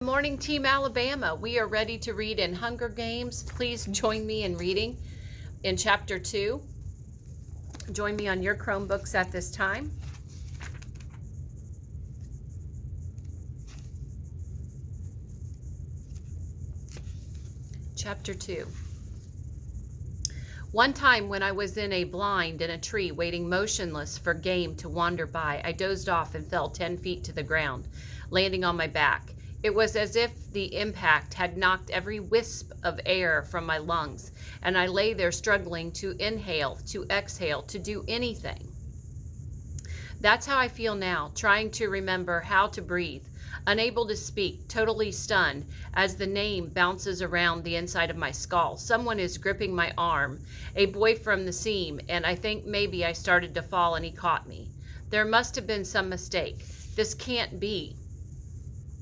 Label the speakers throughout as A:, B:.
A: Good morning, Team Alabama. We are ready to read in Hunger Games. Please join me in reading in Chapter 2. Join me on your Chromebooks at this time. Chapter 2. One time when I was in a blind in a tree waiting motionless for game to wander by, I dozed off and fell 10 feet to the ground, landing on my back. It was as if the impact had knocked every wisp of air from my lungs, and I lay there struggling to inhale, to exhale, to do anything. That's how I feel now, trying to remember how to breathe, unable to speak, totally stunned as the name bounces around the inside of my skull. Someone is gripping my arm, a boy from the seam, and I think maybe I started to fall and he caught me. There must have been some mistake. This can't be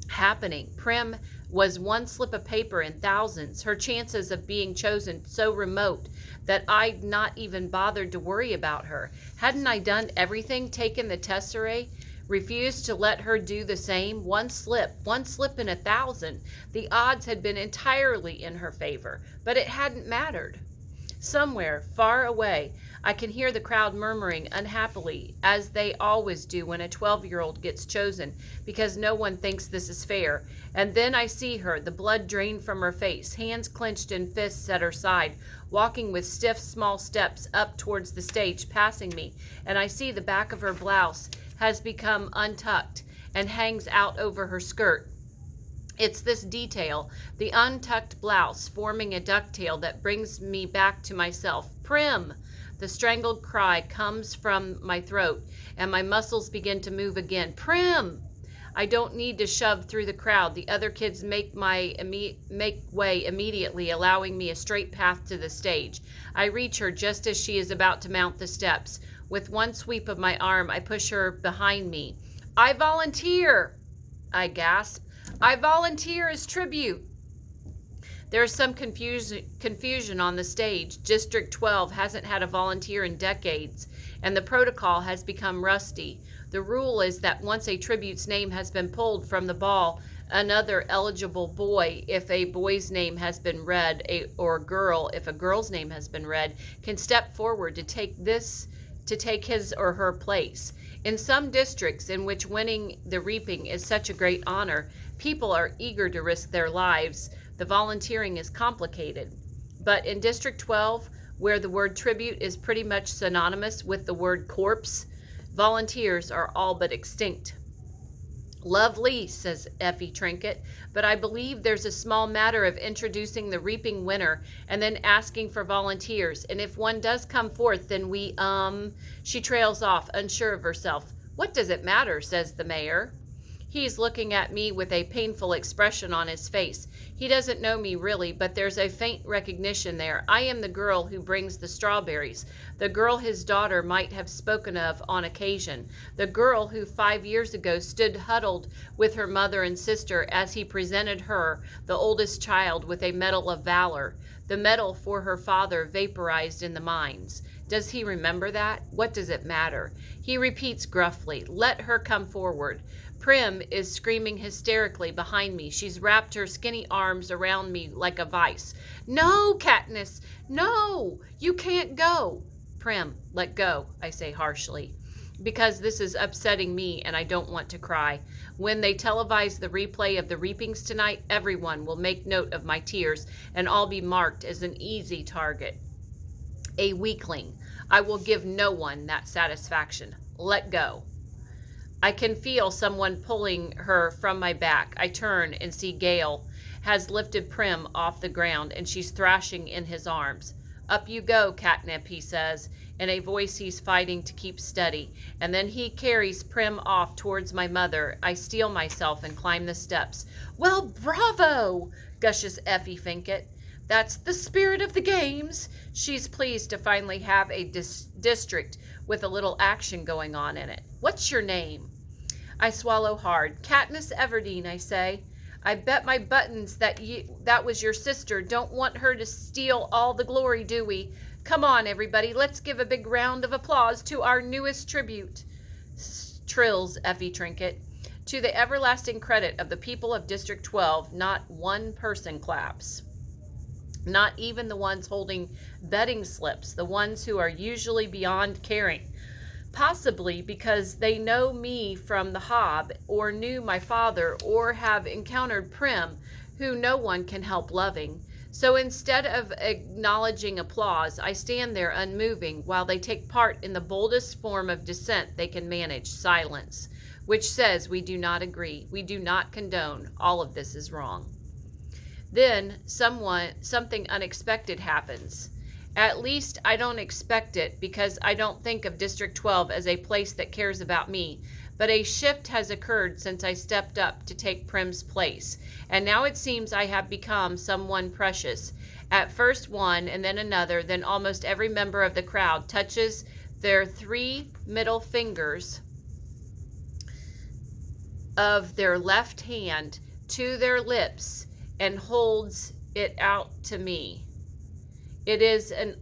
A: happening. Prim was one slip of paper in thousands, her chances of being chosen so remote that I'd not even bothered to worry about her. Hadn't I done everything, taken the tesserae, refused to let her do the same? One slip in 1,000. The odds had been entirely in her favor, but it hadn't mattered. Somewhere, far away, I can hear the crowd murmuring unhappily, as they always do when a 12-year-old gets chosen, because no one thinks this is fair. And then I see her, the blood drained from her face, hands clenched and fists at her side, walking with stiff, small steps up towards the stage, passing me. And I see the back of her blouse has become untucked and hangs out over her skirt. It's this detail, the untucked blouse forming a ducktail, that brings me back to myself. Prim! The strangled cry comes from my throat, and my muscles begin to move again. Prim! I don't need to shove through the crowd. The other kids make way immediately, allowing me a straight path to the stage. I reach her just as she is about to mount the steps. With one sweep of my arm, I push her behind me. I volunteer! I gasp. I volunteer as tribute. There is some confusion on the stage. District 12 hasn't had a volunteer in decades, and the protocol has become rusty. The rule is that once a tribute's name has been pulled from the ball, another eligible boy, if a boy's name has been read, or girl, if a girl's name has been read, can step forward to take his or her place. In some districts in which winning the reaping is such a great honor, people are eager to risk their lives. The volunteering is complicated. But in District 12, where the word tribute is pretty much synonymous with the word corpse, volunteers are all but extinct. Lovely, says Effie Trinket, but I believe there's a small matter of introducing the reaping winner and then asking for volunteers. And if one does come forth, then she trails off, unsure of herself. What does it matter, says the mayor. He's looking at me with a painful expression on his face. He doesn't know me really, but there's a faint recognition there. I am the girl who brings the strawberries, the girl his daughter might have spoken of on occasion, the girl who 5 years ago stood huddled with her mother and sister as he presented her, the oldest child, with a medal of valor, the medal for her father vaporized in the mines. Does he remember that? What does it matter? He repeats gruffly, "Let her come forward." Prim is screaming hysterically behind me. She's wrapped her skinny arms around me like a vice. "No, Katniss, no, you can't go." "Prim, let go," I say harshly, because this is upsetting me and I don't want to cry. When they televise the replay of the reapings tonight, everyone will make note of my tears and I'll be marked as an easy target. A weakling. I will give no one that satisfaction. Let go. I can feel someone pulling her from my back. I turn and see Gale has lifted Prim off the ground and she's thrashing in his arms. "Up you go, Catnip," he says, in a voice he's fighting to keep steady. And then he carries Prim off towards my mother. I steel myself and climb the steps. "Well, bravo!" gushes Effie Trinket. "That's the spirit of the games." She's pleased to finally have a district with a little action going on in it. "What's your name?" I swallow hard. "Katniss Everdeen," I say. "I bet my buttons that was your sister. Don't want her to steal all the glory, do we? Come on, everybody. Let's give a big round of applause to our newest tribute," trills Effie Trinket. To the everlasting credit of the people of District 12, not one person claps. Not even the ones holding betting slips, the ones who are usually beyond caring. Possibly because they know me from the Hob, or knew my father, or have encountered Prim, who no one can help loving. So instead of acknowledging applause, I stand there unmoving while they take part in the boldest form of dissent they can manage, silence, which says we do not agree, we do not condone, all of this is wrong. Then something unexpected happens. At least I don't expect it, because I don't think of District 12 as a place that cares about me. But a shift has occurred since I stepped up to take Prim's place, and now it seems I have become someone precious. At first one, and then another, then almost every member of the crowd touches their 3 middle fingers of their left hand to their lips and holds it out to me. It is an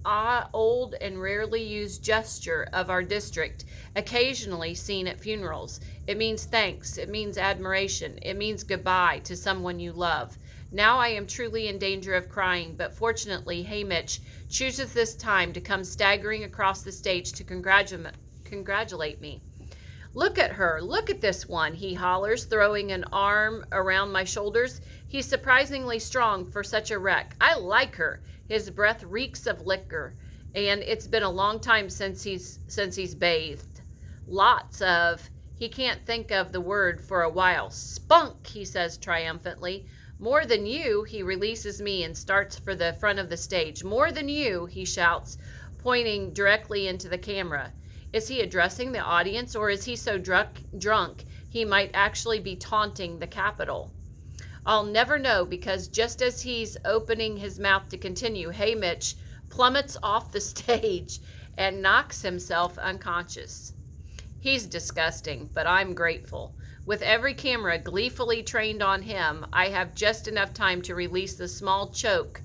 A: old and rarely used gesture of our district, occasionally seen at funerals. It means thanks, it means admiration, it means goodbye to someone you love. Now I am truly in danger of crying, but fortunately Haymitch chooses this time to come staggering across the stage to congratulate me. Look at her, look at this one, he hollers, throwing an arm around my shoulders. He's surprisingly strong for such a wreck. I like her. His breath reeks of liquor, and it's been a long time since he's bathed. Lots of, he can't think of the word for a while. Spunk, he says triumphantly. More than you, he releases me and starts for the front of the stage. More than you, he shouts, pointing directly into the camera. Is he addressing the audience, or is he so drunk he might actually be taunting the Capitol? I'll never know, because just as he's opening his mouth to continue, Haymitch plummets off the stage and knocks himself unconscious. He's disgusting, but I'm grateful. With every camera gleefully trained on him, I have just enough time to release the small choked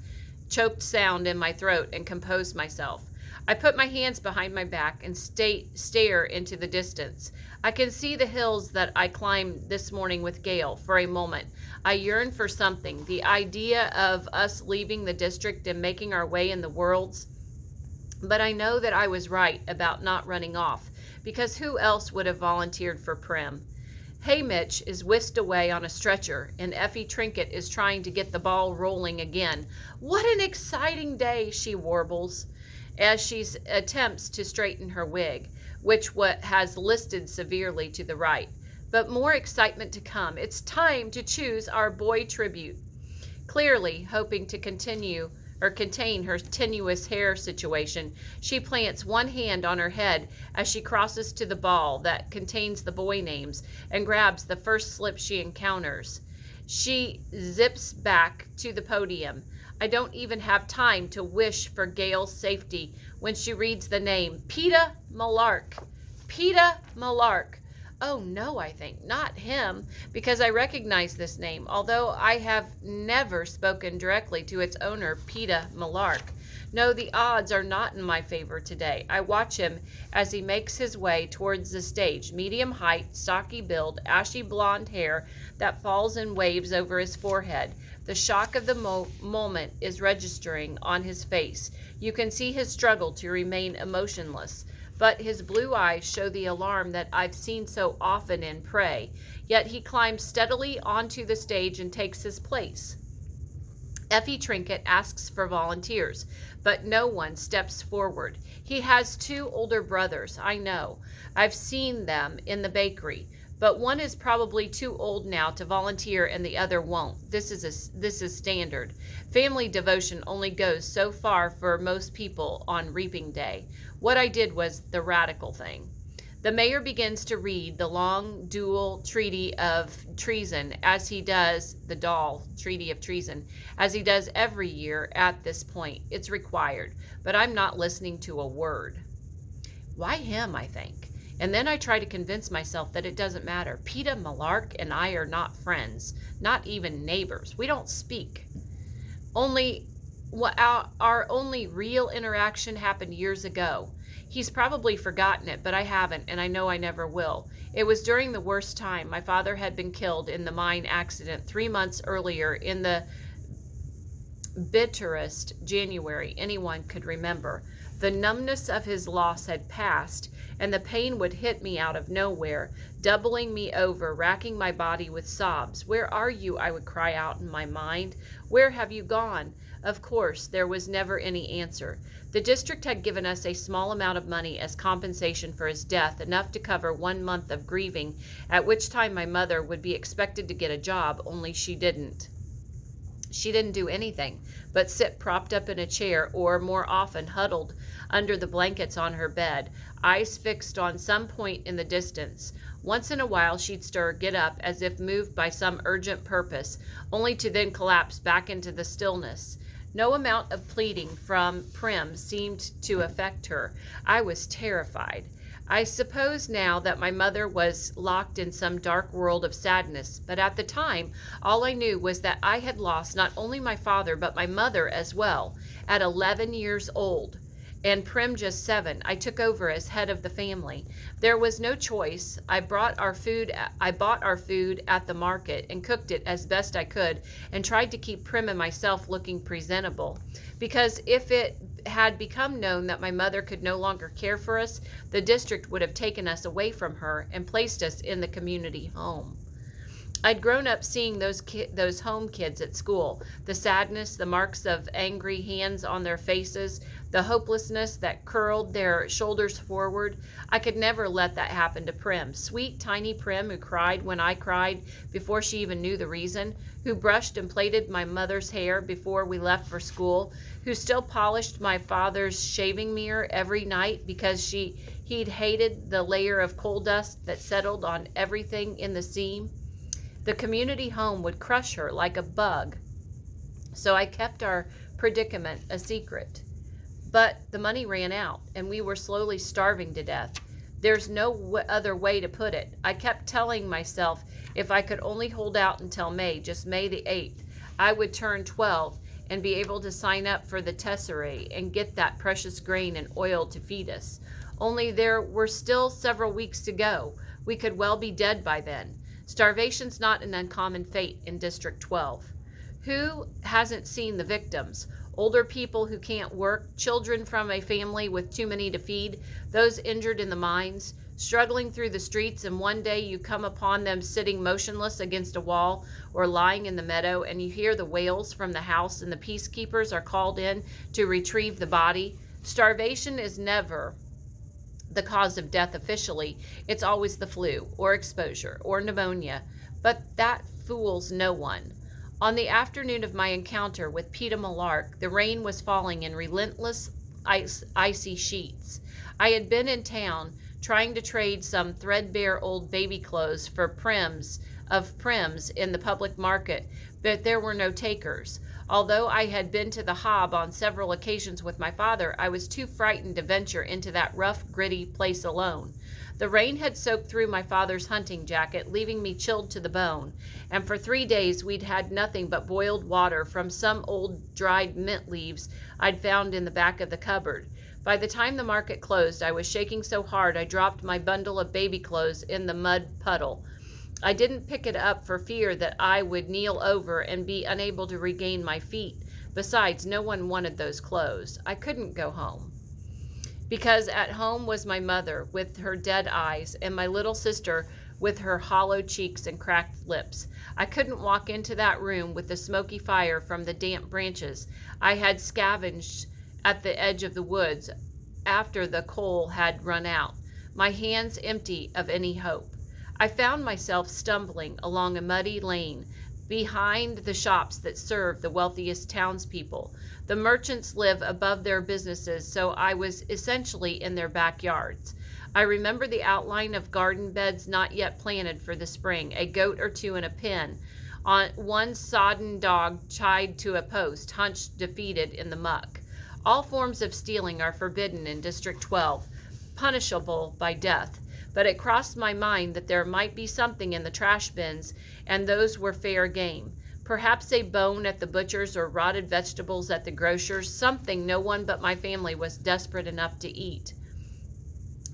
A: sound in my throat and compose myself. I put my hands behind my back and stare into the distance. I can see the hills that I climbed this morning with Gail. For a moment, I yearn for something, the idea of us leaving the district and making our way in the worlds. But I know that I was right about not running off, because who else would have volunteered for Prim? Haymitch is whisked away on a stretcher, and Effie Trinket is trying to get the ball rolling again. What an exciting day, she warbles, as she attempts to straighten her wig, which has listed severely to the right. But more excitement to come. It's time to choose our boy tribute. Clearly hoping to contain her tenuous hair situation, she plants one hand on her head as she crosses to the ball that contains the boy names and grabs the first slip she encounters. She zips back to the podium. I don't even have time to wish for Gail's safety when she reads the name, Peeta Mellark. Peeta Mellark. Oh no, I think, not him, because I recognize this name, although I have never spoken directly to its owner, Peeta Mellark. No, the odds are not in my favor today. I watch him as he makes his way towards the stage, medium height, stocky build, ashy blonde hair that falls in waves over his forehead. The shock of the moment is registering on his face. You can see his struggle to remain emotionless, but his blue eyes show the alarm that I've seen so often in Prey. Yet he climbs steadily onto the stage and takes his place. Effie Trinket asks for volunteers, but no one steps forward. He has 2 older brothers, I know. I've seen them in the bakery, but one is probably too old now to volunteer and the other won't. This is standard. Family devotion only goes so far for most people on reaping day. What I did was the radical thing. The mayor begins to read the long dual treaty of treason as he does the Dahl Treaty of Treason, as he does every year at this point. It's required, but I'm not listening to a word. Why him, I think. And then I try to convince myself that it doesn't matter. Peeta Mellark and I are not friends, not even neighbors. We don't speak. Our only real interaction happened years ago. He's probably forgotten it, but I haven't, and I know I never will. It was during the worst time. My father had been killed in the mine accident 3 months earlier in the bitterest January anyone could remember. The numbness of his loss had passed, and the pain would hit me out of nowhere, doubling me over, racking my body with sobs. "Where are you?" I would cry out in my mind. "Where have you gone?" Of course, there was never any answer. The district had given us a small amount of money as compensation for his death, enough to cover 1 month of grieving, at which time my mother would be expected to get a job, only she didn't. She didn't do anything but sit propped up in a chair, or more often huddled under the blankets on her bed, eyes fixed on some point in the distance. Once in a while she'd stir, get up, as if moved by some urgent purpose, only to then collapse back into the stillness. No amount of pleading from Prim seemed to affect her. I was terrified. I suppose now that my mother was locked in some dark world of sadness, but at the time, all I knew was that I had lost not only my father, but my mother as well, at 11 years old, and Prim just 7. I took over as head of the family. There was no choice. I bought our food at the market and cooked it as best I could, and tried to keep Prim and myself looking presentable, because if it had become known that my mother could no longer care for us, the district would have taken us away from her and placed us in the community home. I'd grown up seeing those home kids at school, the sadness, the marks of angry hands on their faces, the hopelessness that curled their shoulders forward. I could never let that happen to Prim. Sweet, tiny Prim, who cried when I cried before she even knew the reason, who brushed and plaited my mother's hair before we left for school, who still polished my father's shaving mirror every night because he'd hated the layer of coal dust that settled on everything in the seam. The community home would crush her like a bug, so I kept our predicament a secret. But the money ran out, and we were slowly starving to death. There's no other way to put it. I kept telling myself if I could only hold out until May, just May the 8th, I would turn 12 and be able to sign up for the tesserae and get that precious grain and oil to feed us. Only there were still several weeks to go. We could well be dead by then. Starvation's not an uncommon fate in District 12. Who hasn't seen the victims? Older people who can't work, children from a family with too many to feed, those injured in the mines, struggling through the streets, and one day you come upon them sitting motionless against a wall or lying in the meadow, and you hear the wails from the house, and the peacekeepers are called in to retrieve the body. Starvation is never the cause of death officially. It's always the flu or exposure or pneumonia, but that fools no one. On the afternoon of my encounter with Peeta Mellark, the rain was falling in relentless icy sheets. I had been in town trying to trade some threadbare old baby clothes for Prims in the public market, but there were no takers. Although I had been to the Hob on several occasions with my father, I was too frightened to venture into that rough, gritty place alone. The rain had soaked through my father's hunting jacket, leaving me chilled to the bone, and for 3 days we'd had nothing but boiled water from some old dried mint leaves I'd found in the back of the cupboard. By the time the market closed, I was shaking so hard I dropped my bundle of baby clothes in the mud puddle. I didn't pick it up for fear that I would kneel over and be unable to regain my feet. Besides, no one wanted those clothes. I couldn't go home, because at home was my mother with her dead eyes, and my little sister with her hollow cheeks and cracked lips. I couldn't walk into that room with the smoky fire from the damp branches I had scavenged at the edge of the woods after the coal had run out, my hands empty of any hope. I found myself stumbling along a muddy lane behind the shops that serve the wealthiest townspeople. The merchants live above their businesses, so I was essentially in their backyards. I remember the outline of garden beds not yet planted for the spring, a goat or two in a pen, on one sodden dog tied to a post, hunched defeated in the muck. All forms of stealing are forbidden in District 12, punishable by death. But it crossed my mind that there might be something in the trash bins, and those were fair game. Perhaps a bone at the butcher's or rotted vegetables at the grocer's, something no one but my family was desperate enough to eat.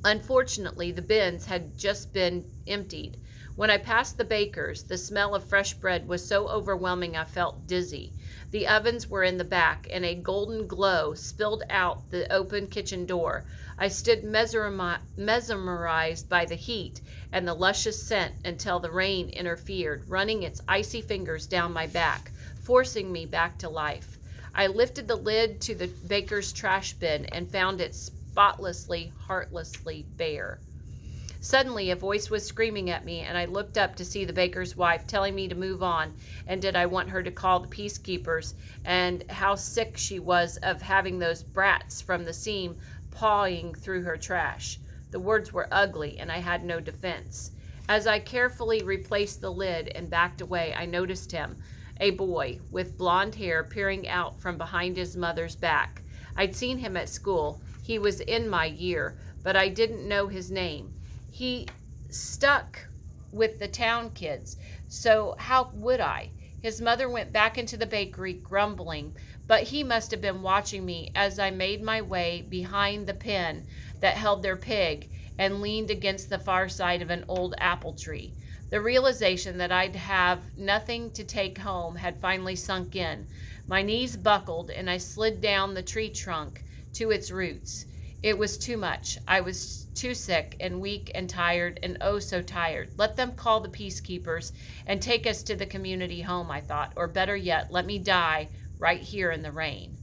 A: Unfortunately, the bins had just been emptied. When I passed the baker's, the smell of fresh bread was so overwhelming I felt dizzy. The ovens were in the back, and a golden glow spilled out the open kitchen door. I stood mesmerized by the heat and the luscious scent until the rain interfered, running its icy fingers down my back, forcing me back to life. I lifted the lid to the baker's trash bin and found it spotlessly, heartlessly bare. Suddenly, a voice was screaming at me, and I looked up to see the baker's wife telling me to move on, and did I want her to call the peacekeepers, and how sick she was of having those brats from the seam pawing through her trash. The words were ugly, and I had no defense. As I carefully replaced the lid and backed away, I noticed him, a boy with blonde hair peering out from behind his mother's back. I'd seen him at school. He was in my year, but I didn't know his name. He stuck with the town kids, so how would I? His mother went back into the bakery grumbling, but he must have been watching me as I made my way behind the pen that held their pig and leaned against the far side of an old apple tree. The realization that I'd have nothing to take home had finally sunk in. My knees buckled and I slid down the tree trunk to its roots. It was too much. I was too sick and weak and tired, and oh so tired. Let them call the peacekeepers and take us to the community home, I thought, or better yet, let me die right here in the rain.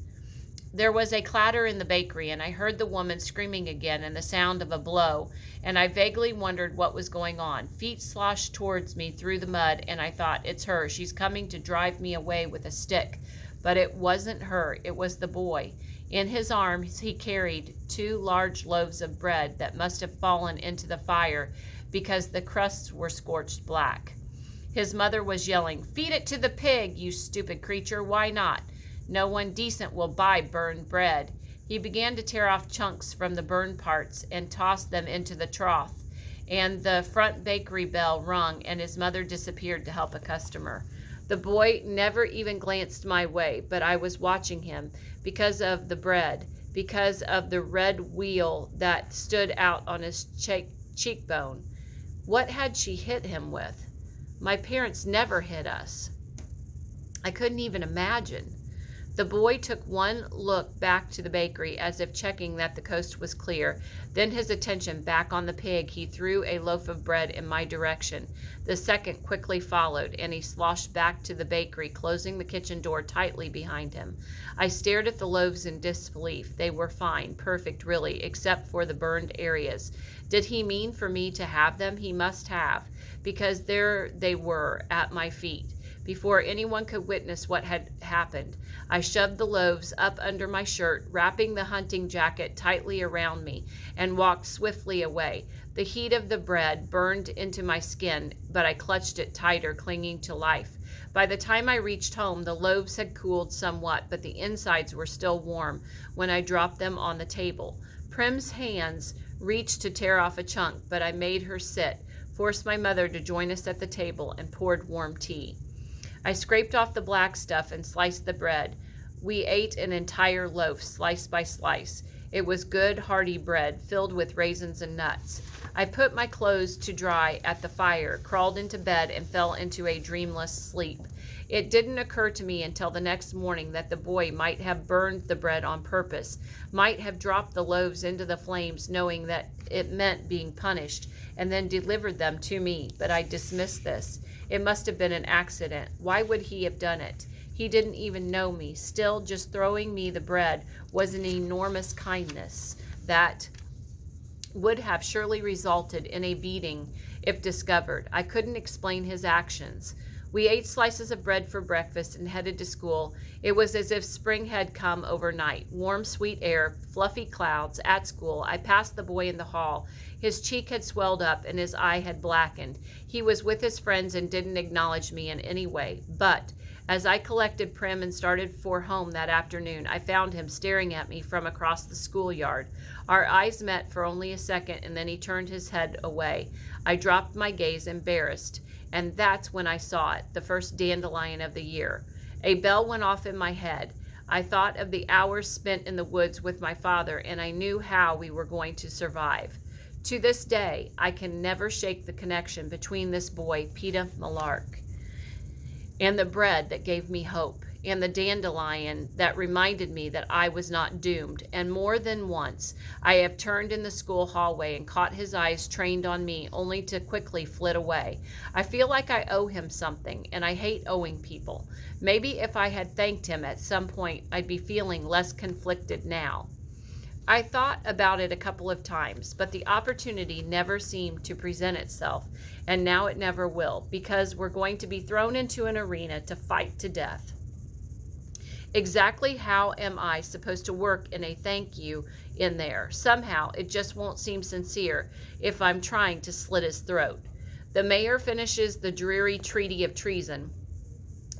A: There was a clatter in the bakery, and I heard the woman screaming again and the sound of a blow, and I vaguely wondered what was going on. Feet sloshed towards me through the mud, and I thought, it's her. She's coming to drive me away with a stick. But it wasn't her. It was the boy. In his arms he carried 2 large loaves of bread that must have fallen into the fire because the crusts were scorched black. His mother was yelling, "Feed it to the pig, you stupid creature, why not? No one decent will buy burned bread." He began to tear off chunks from the burned parts and toss them into the trough, and the front bakery bell rung and his mother disappeared to help a customer. The boy never even glanced my way, but I was watching him because of the bread, because of the red wheal that stood out on his cheekbone. What had she hit him with? My parents never hit us. I couldn't even imagine. The boy took one look back to the bakery as if checking that the coast was clear. Then his attention back on the pig, he threw a loaf of bread in my direction. The second quickly followed, and he sloshed back to the bakery, closing the kitchen door tightly behind him. I stared at the loaves in disbelief. They were fine, perfect really, except for the burned areas. Did he mean for me to have them? He must have, because there they were at my feet. Before anyone could witness what had happened, I shoved the loaves up under my shirt, wrapping the hunting jacket tightly around me, and walked swiftly away. The heat of the bread burned into my skin, but I clutched it tighter, clinging to life. By the time I reached home, the loaves had cooled somewhat, but the insides were still warm when I dropped them on the table. Prim's hands reached to tear off a chunk, but I made her sit, forced my mother to join us at the table, and poured warm tea. I scraped off the black stuff and sliced the bread. We ate an entire loaf, slice by slice. It was good, hearty bread, filled with raisins and nuts. I put my clothes to dry at the fire, crawled into bed, and fell into a dreamless sleep. It didn't occur to me until the next morning that the boy might have burned the bread on purpose, might have dropped the loaves into the flames knowing that it meant being punished, and then delivered them to me, but I dismissed this. It must have been an accident. Why would he have done it? He didn't even know me. Still, just throwing me the bread was an enormous kindness that would have surely resulted in a beating if discovered. I couldn't explain his actions. We ate slices of bread for breakfast and headed to school. It was as if spring had come overnight. Warm, sweet air, fluffy clouds. At school, I passed the boy in the hall. His cheek had swelled up and his eye had blackened. He was with his friends and didn't acknowledge me in any way. But as I collected Prim and started for home that afternoon, I found him staring at me from across the schoolyard. Our eyes met for only a second, and then he turned his head away. I dropped my gaze, embarrassed. And that's when I saw it, the first dandelion of the year. A bell went off in my head. I thought of the hours spent in the woods with my father, and I knew how we were going to survive. To this day, I can never shake the connection between this boy, Peter Malark, and the bread that gave me hope, and the dandelion that reminded me that I was not doomed. And more than once, I have turned in the school hallway and caught his eyes trained on me, only to quickly flit away. I feel like I owe him something, and I hate owing people. Maybe if I had thanked him at some point, I'd be feeling less conflicted now. I thought about it a couple of times, but the opportunity never seemed to present itself, and now it never will, because we're going to be thrown into an arena to fight to death. Exactly how am I supposed to work in a thank you in there? Somehow it just won't seem sincere if I'm trying to slit his throat. The mayor finishes the dreary treaty of treason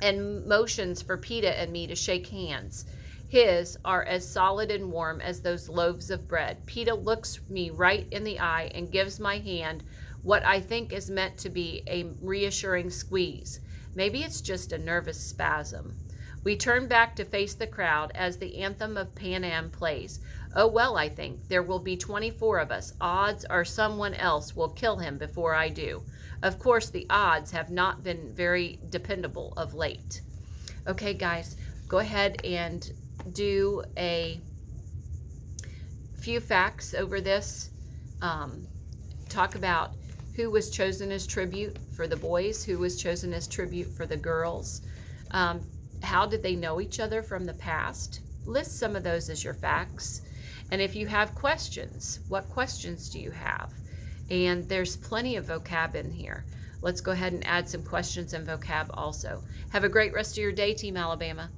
A: and motions for Peter and me to shake hands. His are as solid and warm as those loaves of bread. Peter looks me right in the eye and gives my hand what I think is meant to be a reassuring squeeze. Maybe it's just a nervous spasm. We turn back to face the crowd as the anthem of Pan Am plays. Oh well, I think, there will be 24 of us. Odds are someone else will kill him before I do. Of course, the odds have not been very dependable of late. Okay, guys, go ahead and do a few facts over this. Talk about who was chosen as tribute for the boys, who was chosen as tribute for the girls. How did they know each other from the past? List some of those as your facts. And if you have questions, what questions do you have? And there's plenty of vocab in here. Let's go ahead and add some questions and vocab also. Have a great rest of your day, Team Alabama.